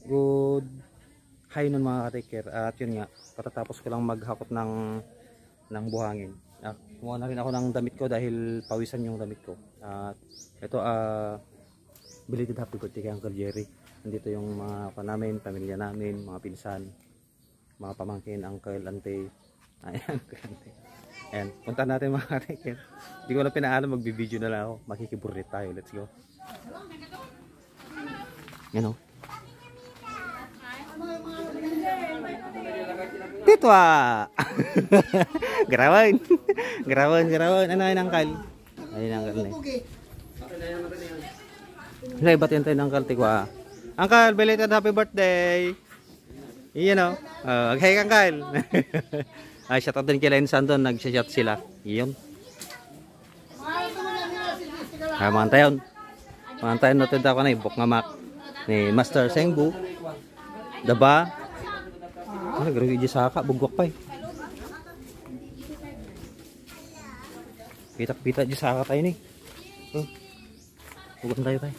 Good hi nun mga ka-take care. At yun nga, katatapos ko lang maghakot ng buhangin. Kumuha na rin ako ng damit ko dahil pawisan yung damit ko. At ito, belated happy birthday kay Uncle Jerry. Nandito yung mga namin, pamilya namin, mga pinsan, mga pamangkin, uncle, auntie. Ayan, ayan, punta natin mga ka-take care. Hindi ko na pinaalam, magbibideo na lang ako. Makikiburit tayo, let's go. Yan o. Dito Garawan. Garawan. Ano yung angkal? Ayun ang angkal na eh. Ba't yun tayo ng angkal tikwa? Angkal, belated happy birthday. Iyan o. Hey angkal. Ay, shout out din kila Insan doon. Nag-shout sila. Iyon. Ay, mantayon. Mantayon natin ako na ibok nga mak. Ni Master Sengbu. Daba. Grabe di saka, bugwak pa eh. Pitak-pitak di saka tayo ni. Bugwak tayo tayo.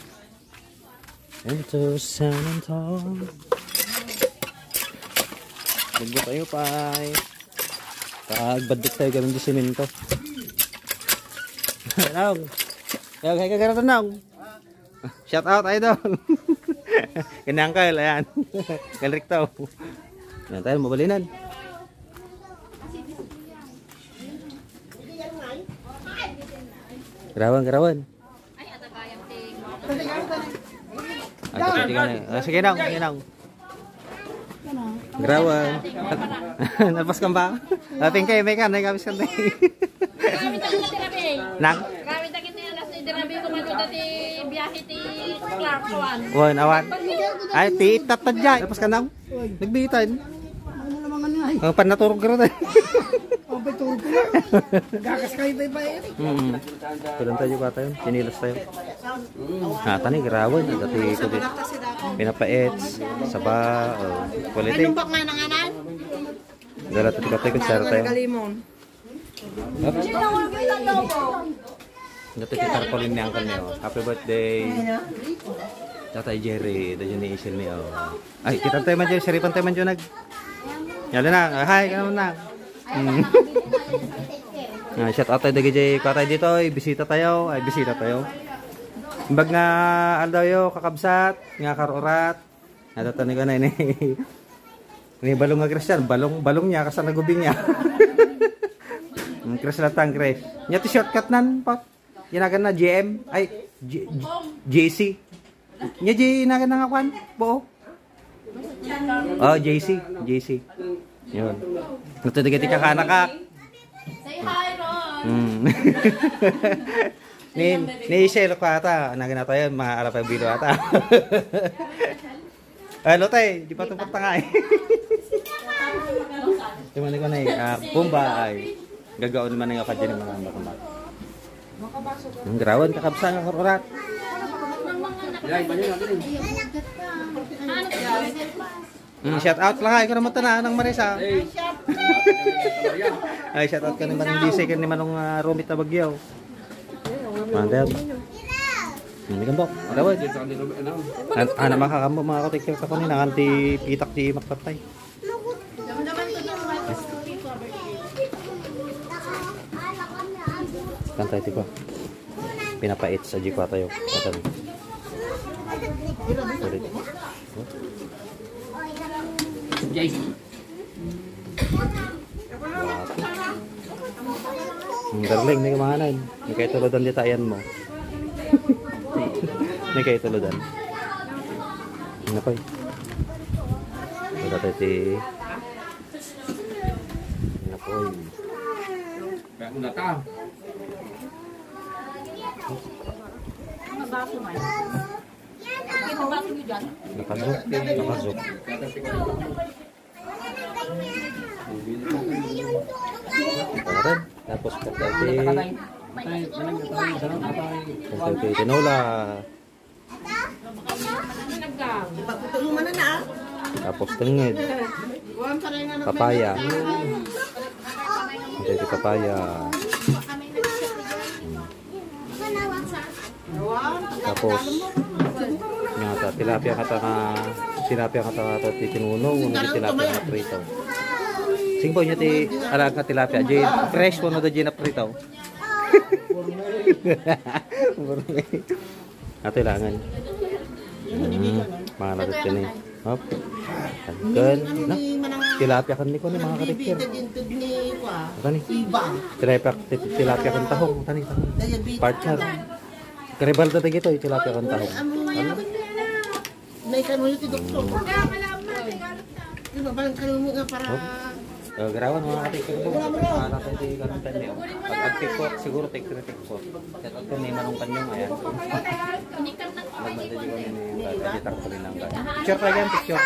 Ito San Antonio. Bugwak tayo pa eh. Pagbadok tayo gamit di simento. Naong. Kaya kagaratan naong. Shout out tayo doon. Kinangkal, ayan. Galrik tao. Yan tayo, mabalinan. Garawan. Sige nang. Garawan. Napas ka ba? Ating kayo, may kan, nagkabis ka na. Nang? Wan, awan. Ay, tiitat na dyan. Napas ka nang? Nagbitan. Ang panaturog ka rin. Ang panaturog ko na. Nagkakaskay tayo pa eh. Tulan tayo ba tayo? Sinilas tayo. Tani, garawan. Dati ko din. Pinapaets. Saba. Quality. Anong bak nga nanganan? Dala tayo ko. Sara tayo. Dati kita tarpaulin ni Uncle niyo. Happy birthday. Tatay Jerry. Dahil ni Isil niyo. Ay, kita tayo man dyan. Saripan tayo man dyan. Yala na, hi, ka naman na. Shout out tayo dagay katay dito, bisita tayo, Imbag nga aldaw yo, kakabsat, nga karurat. Natatanig ko na ini. Ini balong nga Christian, balong niya, kasi nagubing niya. Chris latang, Chris. Nya to shortcut nan, pot. Yanagan na GM, ay, JC. Nya J, nagan na nga kwan, buo. Oh, JC. Yun. Natutugati ka kana ka. Say hi, Ron. Ni Shelo ko ata. Nagin na tayo, mga alapay video ata. Lotay, di pa tupot nga eh. Tumani ko na eh. Pumba ay. Gagaon naman nga ka dyan yung mga makamag. Ang garawan, kakabsa nga karurat. Shout out lang ay, kung naman tanaan ng Marisa. Ay, shout out ka naman ng DC, ka naman ng Romit na Bagyaw. Mandel. Hindi kang bok, gawad. Ana makakamo mga kotekil ka ko ni, nakanti pitak di maktatay. Kantay ito ko. Pinapait sa jikwa tayo. Darling, may kamahanan. May kayo tuludan dito ayan mo. May kayo tuludan. Ano pa eh? Wala tayo ti... Ano po eh? Kaya muna ka. Nakazok. Parang, tapos pagkati tinola. Tapos tenged. Papaya. Pagkati papaya. Tapos tilapia kata nga Sinapi ang kata ti tinunong, uno di tilapia nga prito. Singpo niya ti alag nga tilapia, di fresh uno da di na prito. Ato ilangan. Mga nagot ka ni. Hop. Tagkan. Na, tilapia kan ni ko ni mga katikir. Tani. Tilapia kan tahong. Tani. Partner. Karibal dati gito, tilapia kan tahong. Naikan mo yung doktor. Diba ba ang kalungo nga para... Garawan mga katikir po. Anak tayo di ganun tani. Pag-tikpok, siguro tikpok. At ito may manong kanyong ayan. Nagmanda di ko ni Tagitang Palinangga. Picture pa yan, picture.